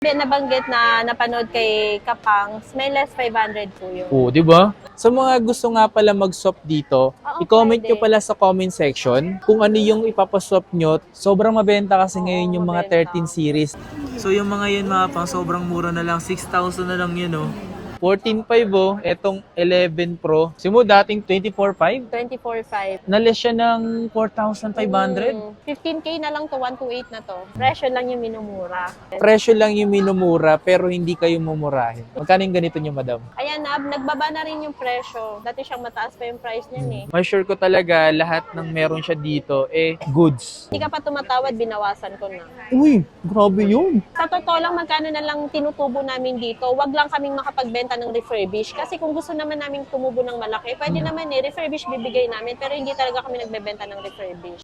Nabanggit na napanood kay Kapangs, may less 500 po yun. Oo, di ba? Sa mga gusto nga pala mag-swap dito, i-comment pwede. nyo pala sa comment section kung ano yung ipapaswap nyo. Sobrang mabenta kasi ngayon yung mga mabenta. 13 series. So yung mga yun mga pang sobrang mura na lang, 6,000 na lang yun oh. 14.5 oh, etong 11 Pro. Simo dating 24.5. 24.5. Na-less siya ng 4,500. 15K na lang to, 128 na to. Presyo lang yung minumura. Presyo lang yung minumura pero hindi kayo mumurahin. Magkano yung ganito nyo, madam? Ayan na, nagbaba na rin yung presyo. Dati siyang mataas pa yung price niyan eh. Mas sure ko talaga lahat ng meron siya dito goods. Hindi ka pa tumatawad, binawasan ko na. Uy, grabe yun. Sa totoo lang, magkano na lang tinutubo namin dito, wag lang kaming makapagbenta ng refurbish. Kasi kung gusto naman namin tumubo ng malaki, pwede naman refurbish bibigay namin, pero hindi talaga kami nagbebenta ng refurbish.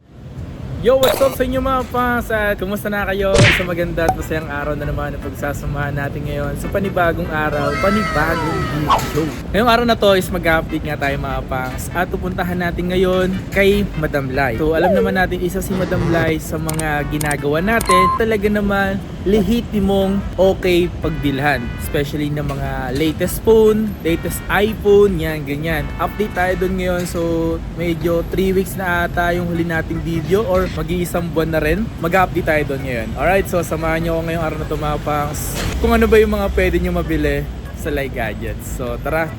Yo, what's up sa inyo mga fans? At kumusta na kayo sa maganda at masayang araw na naman na pagsasamahan natin ngayon sa panibagong araw, panibagong video. Ngayong araw na to is mag-update nga tayo mga fans at pupuntahan natin ngayon kay Madam Lai. So alam naman natin isa si Madam Lai sa mga ginagawa natin. Talaga naman lehitimong okay pagbilhan. Especially ng mga latest phone, latest iPhone, yan, ganyan. Update tayo dun ngayon. So medyo 3 weeks na ata yung huli nating video or mag-iisang buwan na rin. Mag-update tayo doon ngayon. Alright, so samahan nyo ako ngayong araw na ito mga pangs. Kung ano ba yung mga pwede nyo mabili sa Lai Gadgets. So tara!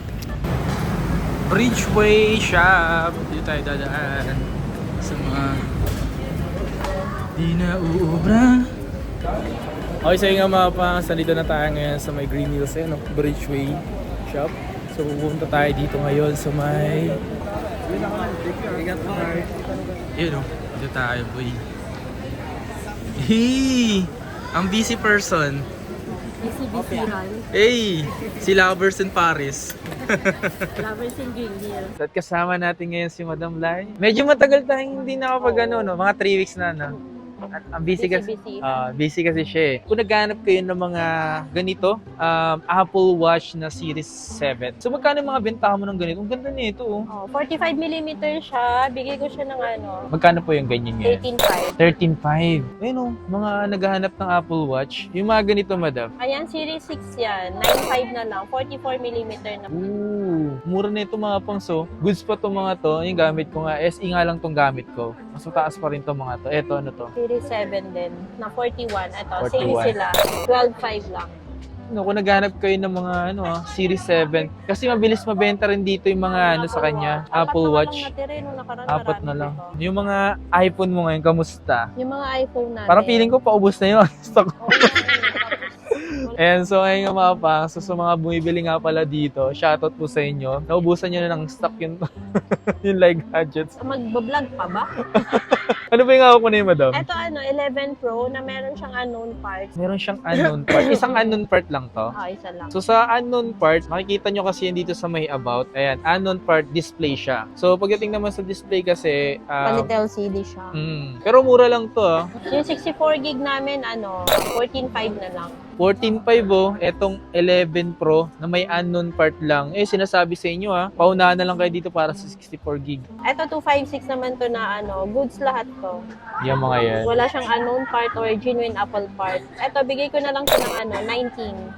Bridgeway Shop! Dito tayo dadaan sa mga di na uubra. Okay, so yung mga pangs, nandito na tayo ngayon sa may Green Hills, Bridgeway Shop. So pupunta tayo dito ngayon sa may... Yun o. Dito tayo, boy. Hey! Ang busy person. Busy ran. Hey! Si Lovers in Paris. Lovers in Green Hills. At kasama natin ngayon si Madam Lai. Medyo matagal tayong hindi nakapag mga 3 weeks na, no? At ang busy kasi, busy kasi siya eh. Kung naghanap kayo ng mga ganito, Apple Watch na Series 7. So magkano yung mga bentahan mo ng ganito? Ang ganda nito oh. 45mm siya. Bigay ko siya ng Magkano po yung ganyan ngayon? 13.5. 13.5. Ayun oh, mga naghahanap ng Apple Watch. Yung mga ganito, madam. Ayan, Series 6 yan. 9.5 na lang. 44mm na. Ooh, mura na ito mga pangso. Goods pa to mga to. Yung gamit ko nga. SE nga lang tong gamit ko. Mas mataas pa rin to mga to. Eto, ano to? Series 7 din. Na 41. Ito, 41. same sila. 12.5 lang. No, kung naghanap kayo ng mga Series 7. Kasi mabilis mabenta rin dito yung mga sa kanya. Apple Watch. Apat na lang. Yung mga iPhone mo ngayon, kamusta? Yung mga iPhone natin. Parang feeling ko paubos na yun. Stock. And so ayun nga mga pangs, so, sa mga bumibili nga pala dito, shoutout po sa inyo. Naubusan nyo na ng stock yung, yung Lai Gadgets. Magbablog pa ba? Ano ba yung hawak mo na yun, madam? Ito 11 Pro na meron siyang unknown parts. Meron siyang unknown part. Isang unknown part lang to. Isa lang. So sa unknown part, makikita nyo kasi yan dito sa may about. Ayan, unknown part display siya. So pagdating naman sa display kasi... Palit LCD siya. Pero mura lang to Yung 64 gig namin, 14.5 na lang. 14.5 oh, etong 11 Pro na may unknown part lang. Sinasabi sa inyo paunahan na lang kayo dito para sa 64 gig. Ito 256 naman to na goods lahat to. Yung mga yan. Wala siyang unknown part or genuine Apple part. Ito, bigay ko na lang to ng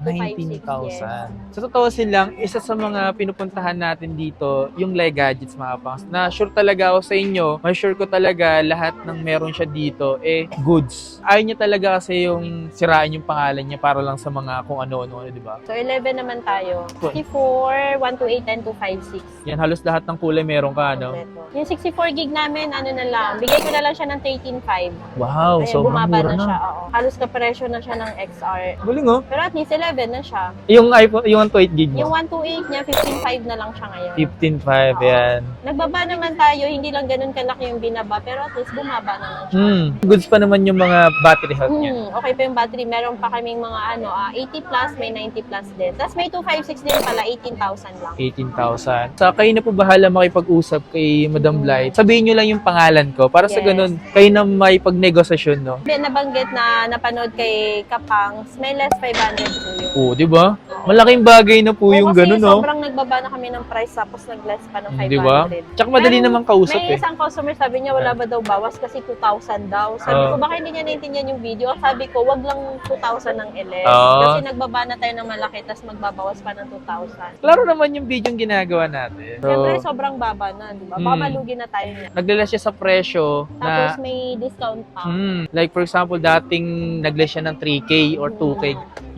19,256. 19,000. Yes. Sa totoo lang, isa sa mga pinupuntahan natin dito, yung Lai Gadgets mga pangs. Na sure talaga ako sa inyo, may sure ko talaga lahat ng meron siya dito, goods. Ayaw niya talaga kasi yung sirain yung pangalan niya para lang sa mga kung ano-ano, di ba? So, 11 naman tayo. 64, 128, and 256. Yan, halos lahat ng kulay meron ka, no? Yung 64 gig namin, na lang, bigay ko na lang siya ng 13.5. Wow, Ayun, sobrang bumaba mura na siya, na. oo. Halos kapresyo na siya ng XR. Galing oh. Pero at least 11 na siya. Yung iPhone, yung 128 gig Yung mo? 128 niya, 15.5 na lang siya ngayon. 15.5, yan. Nagbaba naman tayo, hindi lang ganun kalaki yung binaba, pero at least bumaba naman siya. Goods pa naman yung mga battery health niya. Okay pa yung battery. Meron pa kaming mga 80 plus, may 90 plus din. Tapos may 256 din pala, 18,000 lang. 18,000. Sa kayo na po bahala makipag-usap kay Madam Lai. Sabihin nyo lang yung pangalan ko para sa Yes. ganun, kayo na may pag-negosasyon, no? Nabanggit na napanood kay Kapangs, may less 500 po yun. Oo, di ba? Malaking bagay na po yung Kasi ganun, no? sobrang biglang nagbaba na kami ng price tapos nag-less pa ng 500. Di ba? Tsaka madali Pero naman kausap may eh. isang customer sabi niya wala ba daw bawas kasi 2,000 daw. Sabi ko baka hindi niya naintindihan yung video. Sabi ko wag lang 2,000 ng LS. Kasi nagbaba na tayo ng malaki tapos magbabawas pa ng 2,000. Klaro naman yung video yung ginagawa natin. Siyempre sobrang baba na, di ba? Baka malugi na tayo niya. Naglalas siya sa presyo Tapos na may discount pa. like for example, dating naglalas siya ng 3K or 2K.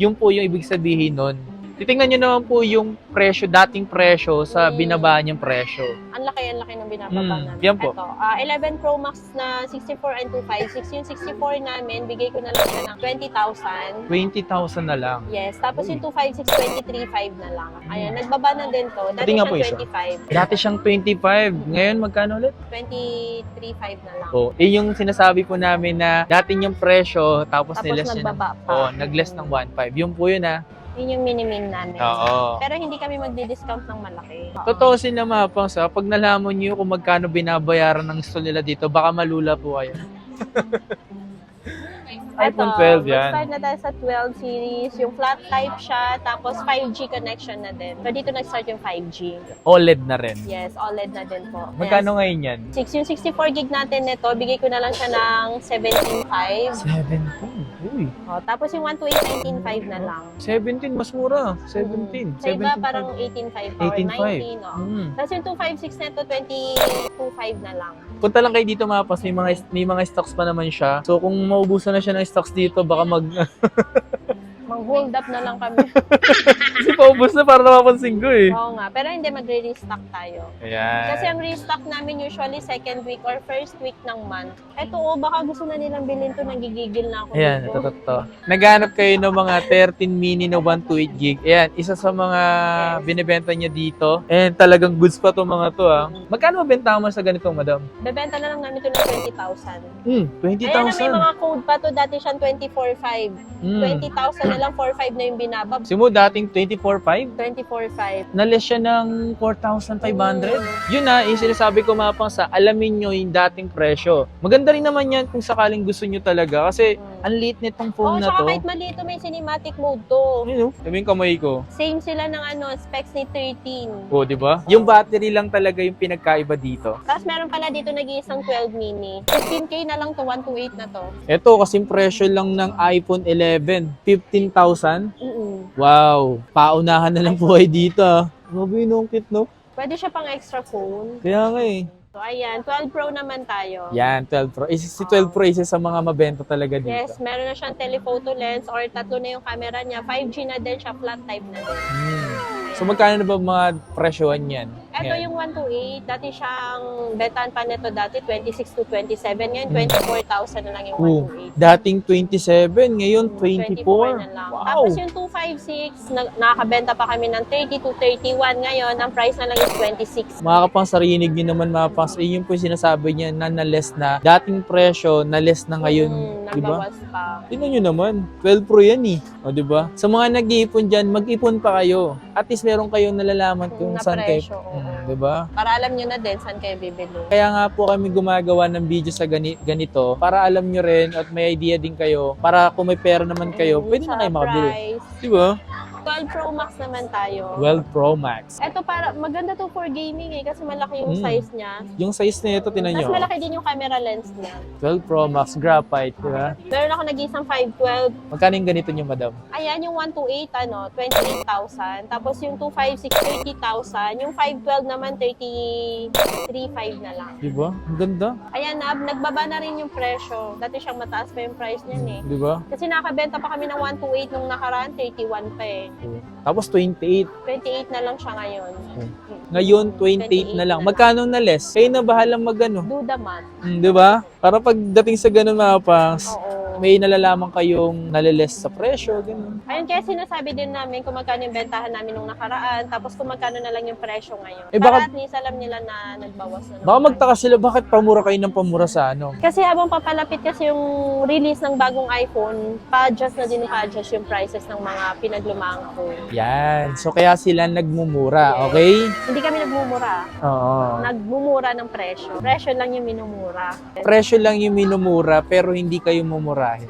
Yun po yung ibig sabihin nun. Titingnan nyo naman po yung presyo, dating presyo sa binaba niyang presyo. Ang laki ng binababa namin. Yan po. Ito, 11 Pro Max na 64 and 256. Yung 64 namin, bigay ko na lang siya ng 20,000. 20,000 na lang. Yes. Tapos yung 256, 23,500 na lang. Ayan, nagbaba na din to. Dati Pati nga siyang po isa. 25. Dati siyang 25. Ngayon, magkano ulit? 23,500 na lang. Oh, yung sinasabi po namin na dating yung presyo, tapos nilas niya ng, nagbaba pa. nag-less ng 1.5. Yun po yun Yun yung minimin namin. Oo. Pero hindi kami magdi-discount ng malaki. Totoo sila mapang sa pag nalaman niyo kung magkano binabayaran ng stall nila dito, baka malula po kayo. iPhone 12 yan. Mag-start na tayo sa 12 series. Yung flat type siya, tapos 5G connection na din. So dito nag-start yung 5G. OLED na rin. Yes, OLED na din po. Magkano ngayon yan? Yung 64 gig natin nito, bigay ko na lang siya ng 17,500. 17. Uy. Oh, tapos yung 128, 19,500 na lang. 17, mas mura. 17. Sa iba 17. parang 18,500 or 19. Oh. Tapos yung 256 nito, 22,500 na lang. Punta lang kayo dito mapas, may mga stocks pa naman siya. So kung maubusan na siya ng stocks dito, baka Mag-hold up na lang kami. Kasi paubos na para napapansin ko eh. Oo nga, pero hindi magre-restock tayo. Ayan. Kasi ang restock namin usually second week or first week ng month. Eto baka gusto na nilang bilhin to, nagigigil na ako Ayan, dito. ito. Naghanap kayo ng mga 13 mini na 128 gig. Ayan, isa sa mga binibenta niya dito. And talagang goods pa to mga to Magkano mabenta mo sa ganito, madam? Bebenta na lang namin ito ng 20,000. 20,000. Ayan na, may mga code pa to. Dati siyang 24,500. 20,000 na lang, 4,500 na yung binabab. Simo dating 24,500. 24,500. Nalis siya ng 4,500. Yun yung sinasabi ko mapang sa alamin nyo yung dating presyo. Maganda rin naman yan kung sakaling gusto nyo talaga kasi ang liit nitong phone na Tsaka to. kahit maliit to, may cinematic mode to. Sabi yung kamay ko. Same sila ng specs ni 13. O, di ba? Yung battery lang talaga yung pinagkaiba dito. Tapos meron pala dito nag-iisang 12 mini. 15K na lang to, 128 na to. Ito, kasing presyo lang ng iPhone 11. 15,000. Wow. Paunahan na lang po kayo dito. Grabe yung kit, no? Pwede siya pang extra phone. Kaya nga eh. So ayan, 12 Pro naman tayo. Yan, 12 Pro. Si 12 Pro isa sa mga mabenta talaga dito. Yes, meron na siyang telephoto lens or tatlo na yung camera niya. 5G na din siya, flat type na din. So magkano na ba mga presyohan yan? Ito Ngayon? yung 128, dati siyang betan pa nito dati 26 to 27, ngayon 24,000 na lang yung 128. Dating 27, ngayon 24. na lang. Wow. Tapos yung 256, nakakabenta pa kami ng 30 to 31 ngayon, ang price na lang is 26. Makakapangsarinig nyo naman mapas, yun po yung sinasabi niya na na-less na. Dating presyo, na-less na ngayon. Di ba? Nagbawas pa. Tingnan nyo naman, 12 Pro yan eh. O, di ba? Sa mga nag-iipon dyan, mag-ipon pa kayo. At least meron kayong nalalaman kung Na saan kayo. presyo, oo. Di ba? Para alam nyo na din saan kayo bibili. Kaya nga po kami gumagawa ng video sa ganito para alam nyo rin at may idea din kayo para kung may pera naman kayo, pwede na kayo makabili. Price. Di ba? 12 Pro Max naman tayo. 12 Pro Max. Ito para maganda to for gaming kasi malaki yung size niya. Yung size na ito, tinan Mas nyo. malaki din yung camera lens niya. 12 Pro Max graphite, di ba? Meron ako nag-isang 512. Magkano yung ganito nyo, madam? Ayan, yung 128, 28,000. Tapos yung 256, 30,000. Yung 512 naman, 33,500 na lang. Di ba? Ang ganda. Ayan, nagbaba na rin yung presyo. Dati siyang mataas pa yung price niyan eh. Di ba? Kasi nakabenta pa kami ng 128 nung nakaraan, 31 pa eh. Tapos 28. 28 na lang siya ngayon. Ngayon, 28 na lang. Magkano na less? Kayo na bahalang magano. Do the math. Di ba? Para pagdating sa ganun mga pangs, Oo. may nalalaman kayong naliless sa presyo, ganun. Ayun, kaya sinasabi din namin kung magkano yung bentahan namin nung nakaraan, tapos kung magkano na lang yung presyo ngayon. Eh, Para baka- at least alam nila na nagbawas na. Baka magtaka sila, bakit pamura kayo ng pamura sa ano? Kasi habang papalapit kasi yung release ng bagong iPhone, pa-adjust na din pa-adjust yung prices ng mga pinaglumaang phone. Yan. So, kaya sila nagmumura, okay? Hindi kami nagmumura. Oo. Nagmumura ng presyo. Presyo lang yung minumura. Presyo lang yung minumura, pero hindi kayo mumurahin.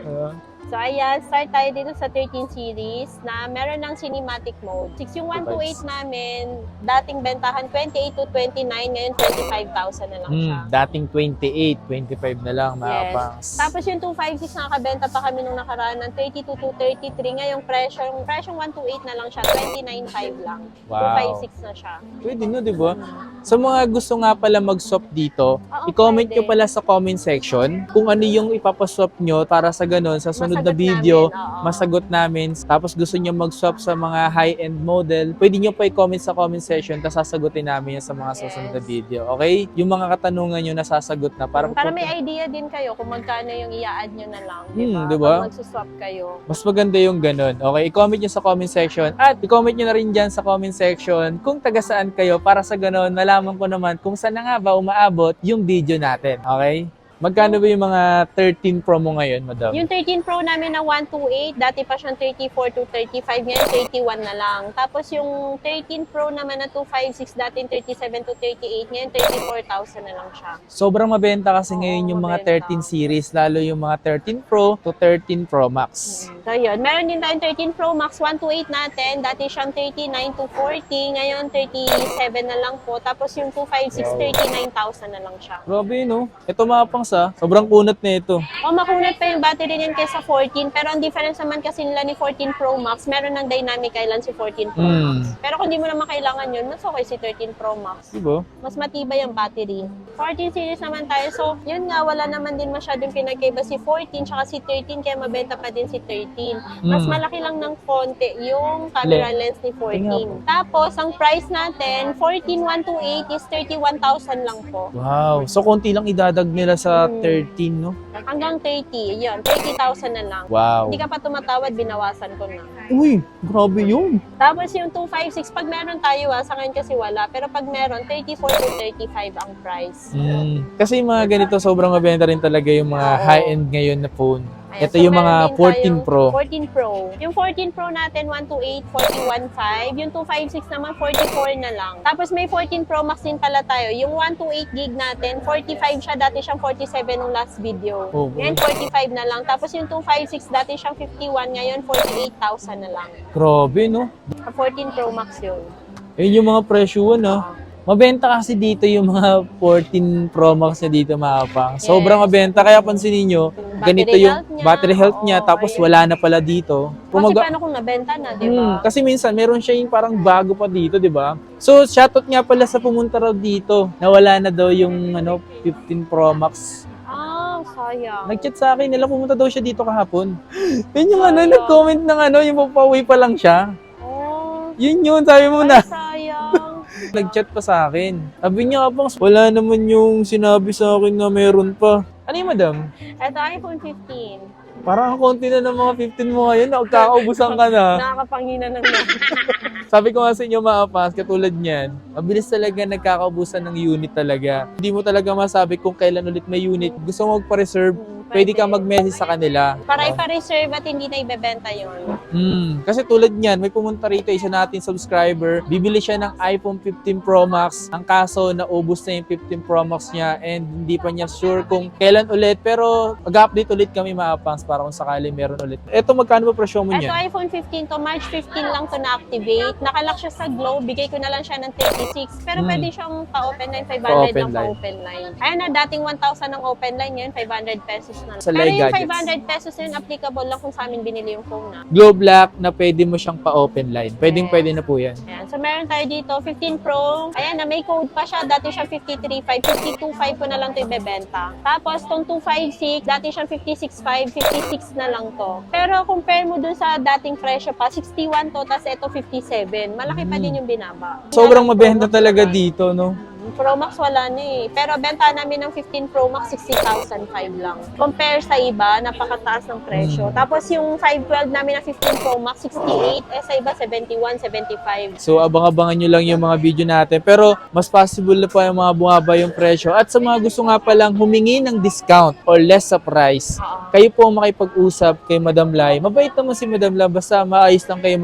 Diba? So ayan, start tayo dito sa 13 series na meron ng cinematic mode. 6 yung 128 namin, dating bentahan 28 to 29, ngayon 25,000 na lang siya. Dating 28, 25 na lang mga Yes. pangs. Tapos yung 256 nakakabenta pa kami nung nakaraan ng 32 to 33, ngayong presyong 128 na lang siya, 29.5 lang. Wow. 256 na siya. Pwede no, di ba? Sa mga gusto nga pala mag-swap dito, Oo, i-comment pwede. nyo pala sa comment section kung ano yung ipapaswap nyo para sa ganun, sa sunod na Masagot video, namin, oo. masagot namin. Tapos gusto nyo mag-swap sa mga high-end model, pwede nyo pa i-comment sa comment section, tapos sasagutin namin yan sa mga susunod na Yes. video. Okay? Yung mga katanungan nyo nasasagot na. Para May idea din kayo kung magkano yung i-add nyo na lang. di ba? Pag magsuswap kayo. Mas maganda yung ganun. Okay, i-comment nyo sa comment section. At i-comment nyo na rin dyan sa comment section kung taga saan kayo para sa ganun, malaman ko naman kung saan na nga ba umaabot yung video natin. Okay? Magkano ba yung mga 13 Pro mo ngayon, madam? Yung 13 Pro namin na 128, dati pa siyang 34 to 35, ngayon 31 na lang. Tapos yung 13 Pro naman na 256, dating 37 to 38, ngayon 34,000 na lang siya. Sobrang mabenta kasi Oo, ngayon yung mga mabenta. 13 series, lalo yung mga 13 Pro to 13 Pro Max. So yun, meron din tayong 13 Pro Max 128 natin, dati siyang 39 to 40, ngayon 37 na lang po. Tapos yung 256, 39,000 na lang siya. Grabe, no? Ito mga pangs, sobrang kunat na ito. O makunat pa yung battery niyan kaysa 14, pero ang difference naman kasi nila ni 14 Pro Max, meron ng dynamic island si 14 Pro Max. Pero kung di mo naman kailangan yun, mas okay si 13 Pro Max. Diba? Mas matibay ang battery. 14 series naman tayo. So, yun nga, wala naman din masyadong pinagkaiba si 14 tsaka si 13, kaya mabenta pa din si 13. Mas malaki lang ng konti yung camera lens ni 14. Tapos, ang price natin, 14,128 is 31,000 lang po. Wow. So, konti lang idadag nila sa 13, no? Hanggang 30, yun, 30,000 na lang. Wow. Hindi ka pa tumatawad, binawasan ko na. Uy, grabe yun. Tapos yung 256, pag meron tayo sa ngayon kasi wala. Pero pag meron, 34 to 35 ang price. Kasi yung mga ganito, sobrang mabenta rin talaga yung mga Oo. high-end ngayon na phone. Ayan, Ito so yung mga meron din 14 tayong Pro. 14 Pro. Yung 14 Pro natin, 128, 41.5. Yung 256 naman, 44 na lang. Tapos may 14 Pro Max din pala tayo. Yung 128 gig natin, 45 siya. Dati siyang 47 nung last video. Oh, Ngayon, 45 na lang. Tapos yung 256, dati siyang 51. Ngayon, 48,000 na lang. Grabe, no? 14 Pro Max yun. Yun yung mga presyuhan, ha? Mabenta kasi dito yung mga 14 Pro Max na dito, mga pang. Sobrang mabenta. Kaya pansinin nyo, ganito Battery yung health niya. battery health niya, Oo, tapos ayun. wala na pala dito. Kasi paano kung nabenta na, di ba? Kasi minsan, meron siya yung parang bago pa dito, di ba? So, shoutout nga pala sa pumunta raw dito. Nawala na daw yung 15 Pro Max. Ah, sayang. Nag-chat sa akin, nila pumunta daw siya dito kahapon. Yun yung Sayang. nag-comment ng yung papauwi pa lang siya. Oh, Yun, sabi mo na. ay, sayang. Nag-chat pa sa akin. Sabi niya, kapang, wala naman yung sinabi sa akin na meron pa. Ano yung madam? Ito, iPhone 15. Parang ang konti na ng mga 15 mo ngayon, nakakaubusan ka na. Nakakapangina ng lahat. Sabi ko nga sa inyo mga paps, katulad niyan, mabilis talaga nagkakaubusan ng unit talaga. Hindi mo talaga masabi kung kailan ulit may unit. Gusto mo magpa-reserve, pwede ka mag-message sa kanila. Para ipa-reserve at hindi na ibebenta yun. Kasi tulad niyan, may pumunta rito, isa nating subscriber, bibili siya ng iPhone 15 Pro Max. Ang kaso, naubos na yung 15 Pro Max niya and hindi pa niya sure kung kailan ulit. Pero mag-update ulit kami mga paps para kung sakali meron ulit. Eto, magkano ba presyo mo Ito, niya? iPhone 15 to, March 15 lang to na-activate. Nakalock siya sa Globe, bigay ko na lang siya ng 36. Pero pwede siyang pa-open line, 500 Pa-open lang line. pa-open line. Ayun na, dating 1,000 ng open line yun, 500 pesos na lang. Sa Pero Live yung Gadgets. 500 pesos yun, applicable lang kung sa amin binili yung phone na. Globe lock na pwede mo siyang pa-open line. Pwede na po yan. Ayan. So, meron tayo dito, 15 Pro. Ayan na, may code pa siya. Dati siya 53.5. 52.5 ko na lang ito ibebenta. Tapos, tong 256, dati siyang 56.5. 56 na lang to. Pero, compare mo dun sa dating presyo pa, 61 to, tas ito 57. Malaki pa din yung binaba. Sobrang Pro mabenta Max talaga wala. dito, no? Pro Max wala na eh. Pero benta namin ng 15 Pro Max 60,005 lang. Compare sa iba, napakataas ng presyo. Tapos yung 512 namin na 15 Pro Max 68, sa iba 71, 75. So, abang-abangan nyo lang yung mga video natin. Pero, mas possible na pa yung mga bumaba yung presyo. At sa mga gusto nga palang humingi ng discount or less sa price, Oo. kayo po makipag-usap kay Madam Lai. Mabait naman si Madam Lai, basta maayos lang kayo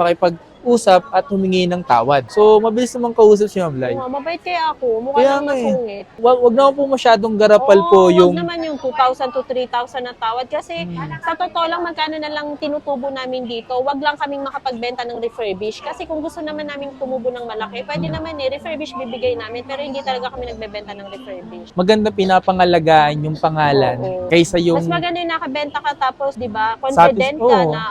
makipag-usap at humingi ng tawad. So, mabilis naman kausap si Ma'am Lai. Oo, mabait kaya ako. Mukha Kaya lang nga eh. masungit. Wag naman po masyadong garapal Oo, po yung... wag naman yung 2,000 to 3,000 na tawad. Kasi sa totoo lang, magkano na lang tinutubo namin dito. Wag lang kaming makapagbenta ng refurbish. Kasi kung gusto naman namin tumubo ng malaki, pwede naman refurbish bibigay namin. Pero hindi talaga kami nagbebenta ng refurbish. Maganda pinapangalagaan yung pangalan Oo. kaysa yung... Mas maganda yung nakabenta ka tapos, di ba, confident ka oo. na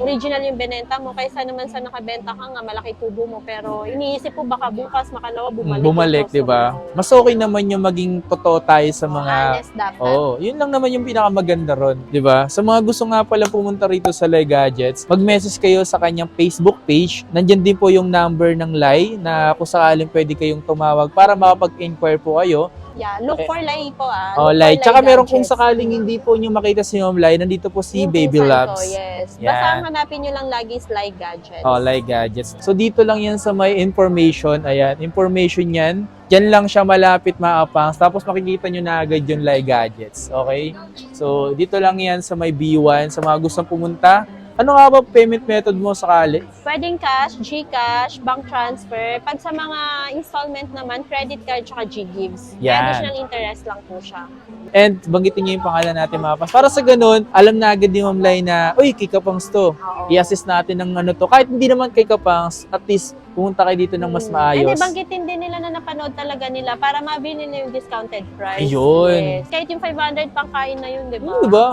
original yung binenta mo kaysa naman sa nakabenta ka nga, malaki tubo mo. Pero iniisip ko baka bukas, makalawa, bumalik. Bumalik, di ba? Mas okay naman yung maging totoo tayo sa mga... Honest dapat. Yun lang naman yung pinakamaganda ron, di ba? Sa mga gusto nga pala pumunta rito sa Lai Gadgets, mag-message kayo sa kanyang Facebook page. Nandyan din po yung number ng Lai na kung sakaling pwede kayong tumawag para makapag-inquire po kayo. Yeah, look for Lai po Oh, Look Lai. for Tsaka meron kung Gadgets. sakaling hindi po nyo makita si Ma'am Lai, nandito po si Yung Baby pinsan Labs. ko, yes. Yan. Basta ang hanapin nyo lang lagi is Lai Gadgets. Lai Gadgets. So dito lang yan sa may information. Ayan, information yan. Diyan lang siya malapit maapangs. Tapos makikita nyo na agad yung Lai Gadgets. Okay? So dito lang yan sa may B1. Sa mga gustong pumunta. Ano nga ba payment method mo sakali? Pwedeng cash, GCash, bank transfer. Pag sa mga installment naman, credit card tsaka GGives. May Yan. additional interest lang po siya. And banggitin niyo yung pangalan natin mga pas. Para sa ganun, alam na agad ni Ma'am Lai na, uy, kay Kapangs to. Oo. I-assist natin ng ano to. Kahit hindi naman kay Kapangs, at least pumunta kayo dito ng mas And maayos. banggitin din nila na napanood talaga nila para mabili nila yung discounted price. Ayun. Yes. Kahit yung 500 pang kain na yun, di ba? Diba?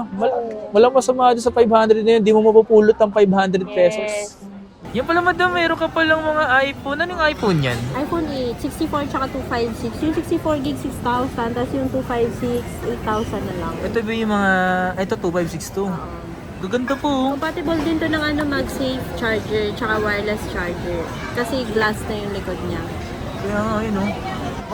Walang masama doon sa 500 na yun. Di mo mapupulot ang 500 pesos. Yes. Yan pala madam, meron ka palang mga iPhone. Ano yung iPhone yan? iPhone 8, 64 tsaka 256. Yung 64 gig, 6,000. Tapos yung 256, 8,000 na lang. Ito ba yung mga... Ito, 2562. Gaganda po. Compatible din to ng MagSafe charger tsaka wireless charger. Kasi glass na yung likod niya. Kaya nga, yun o.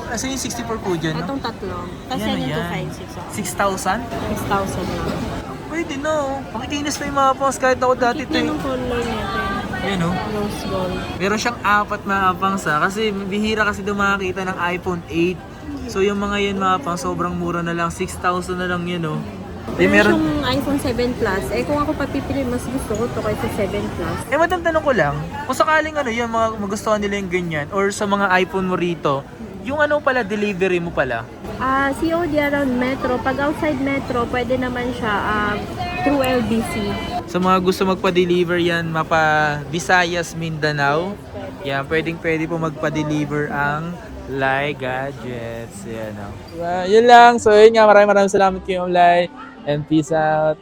Kasi yung 64 po dyan, no? Itong tatlo. Tapos Yan, yan yung yan. 256. 6,000? 6,000 lang. Pwede no. Pakikinis na yung mga pangs kahit ako dati Cute ito na eh. ng color nito. Yan o. Rose gold. Meron siyang 4 mga pangs ha. Kasi bihira kasi daw makakita ng iPhone 8. So yung mga yan mga pangs, sobrang mura na lang. 6,000 na lang yun o. Meron siyang iPhone 7 Plus. Kung ako papipili, mas gusto ko to kaysa 7 Plus. Madam, tanong ko lang, kung sakaling yung mga magustuhan nila yung ganyan, or sa mga iPhone mo rito, yung pala, delivery mo pala? COD around Metro. Pag outside Metro, pwede naman siya through LBC. Sa mga gusto magpa-deliver yan, mapa Visayas, Mindanao, yan, pwede po magpa-deliver ang Lai Gadgets. Yan o. Yun lang. So yun nga, maraming salamat kayo, Lai. And peace out.